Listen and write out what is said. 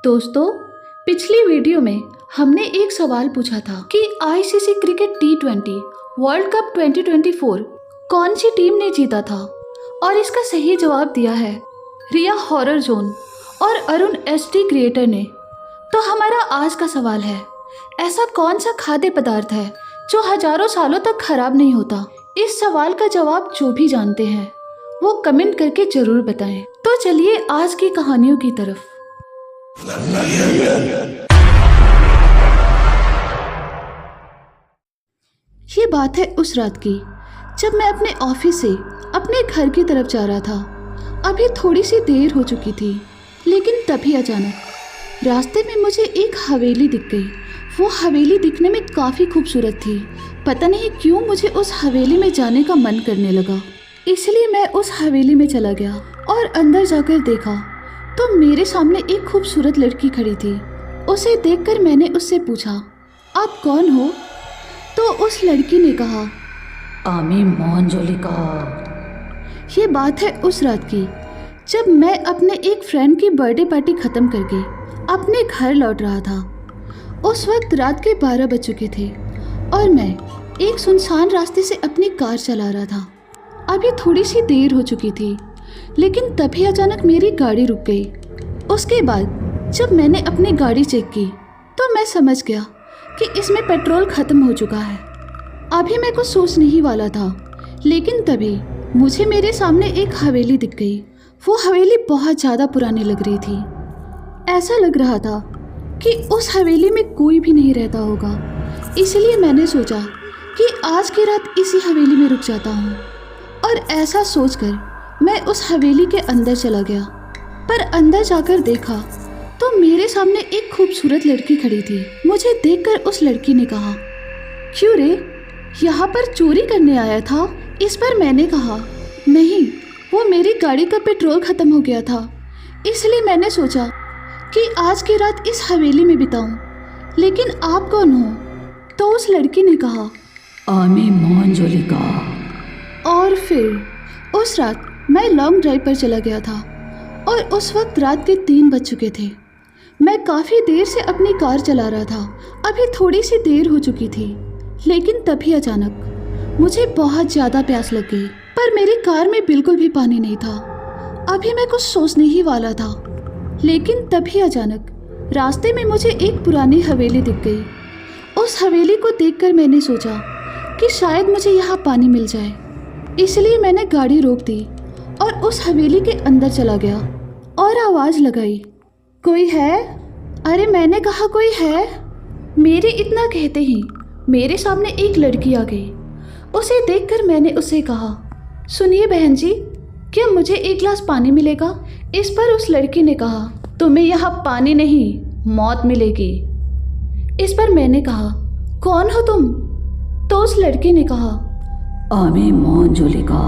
दोस्तों, पिछली वीडियो में हमने एक सवाल पूछा था कि ICC cricket T20 world cup 2024 कौन सी टीम ने जीता था, और इसका सही जवाब दिया है रिया हॉरर जोन और अरुण एसटी क्रिएटर ने। तो हमारा आज का सवाल है, ऐसा कौन सा खाद्य पदार्थ है जो हजारों सालों तक खराब नहीं होता? इस सवाल का जवाब जो भी जानते हैं वो कमेंट करके जरूर बताएं। तो चलिए आज की कहानियों की तरफ। ये बात है उस रात की जब मैं अपने ऑफिस से अपने घर की तरफ जा रहा था। अभी थोड़ी सी देर हो चुकी थी, लेकिन तभी अचानक रास्ते में मुझे एक हवेली दिख गई। वो हवेली दिखने में काफ़ी खूबसूरत थी। पता नहीं क्यों मुझे उस हवेली में जाने का मन करने लगा, इसलिए मैं उस हवेली में चला गया और अंदर जाकर देखा तो मेरे सामने एक खूबसूरत लड़की खड़ी थी। उसे देखकर मैंने उससे पूछा, आप कौन हो? तो उस लड़की ने कहा, आमी मोहनजोलिका। ये बात है उस रात की जब मैं अपने एक फ्रेंड की बर्थडे पार्टी ख़त्म करके अपने घर लौट रहा था। उस वक्त रात के 12 बज चुके थे और मैं एक सुनसान रास्ते से अपनी कार चला रहा था। अभी थोड़ी सी देर हो चुकी थी, लेकिन तभी अचानक मेरी गाड़ी रुक गई। उसके बाद जब मैंने अपनी गाड़ी चेक की तो मैं समझ गया कि इसमें पेट्रोल ख़त्म हो चुका है। अभी मैं कुछ सोचने ही वाला था, लेकिन तभी मुझे मेरे सामने एक हवेली दिख गई। वो हवेली बहुत ज़्यादा पुरानी लग रही थी। ऐसा लग रहा था कि उस हवेली में कोई भी नहीं रहता होगा। इसलिए मैंने सोचा कि आज की रात इसी हवेली में रुक जाता हूँ, और ऐसा सोचकर मैं उस हवेली के अंदर चला गया। पर अंदर जाकर देखा तो मेरे सामने एक खूबसूरत लड़की खड़ी थी। मुझे देखकर उस लड़की ने कहा, क्यों रे, यहाँ पर चोरी करने आया था? इस पर मैंने कहा, नहीं, वो मेरी गाड़ी का पेट्रोल ख़त्म हो गया था, इसलिए मैंने सोचा कि आज की रात इस हवेली में बिताऊं। लेकिन आप कौन हो? तो उस लड़की ने कहा, आमी मोहनजोलिका। और फिर उस रात मैं लॉन्ग ड्राइव पर चला गया था और उस वक्त रात के 3 बज चुके थे। मैं काफ़ी देर से अपनी कार चला रहा था। अभी थोड़ी सी देर हो चुकी थी, लेकिन तभी अचानक मुझे बहुत ज़्यादा प्यास लग गई। पर मेरी कार में बिल्कुल भी पानी नहीं था। अभी मैं कुछ सोचने ही वाला था, लेकिन तभी अचानक रास्ते में मुझे एक पुरानी हवेली दिख गई। उस हवेली को देखकर मैंने सोचा कि शायद मुझे यहाँ पानी मिल जाए, इसलिए मैंने गाड़ी रोक दी और उस हवेली के अंदर चला गया और आवाज़ लगाई, कोई है? अरे मैंने कहा कोई है। मेरे इतना कहते ही मेरे सामने एक लड़की आ गई। उसे देखकर मैंने उससे कहा, सुनिए बहन जी, क्या मुझे एक गिलास पानी मिलेगा? इस पर उस लड़की ने कहा, तुम्हें यहाँ पानी नहीं, मौत मिलेगी। इस पर मैंने कहा, कौन हो तुम? तो उस लड़की ने कहा, आमी मोहनजोलिका।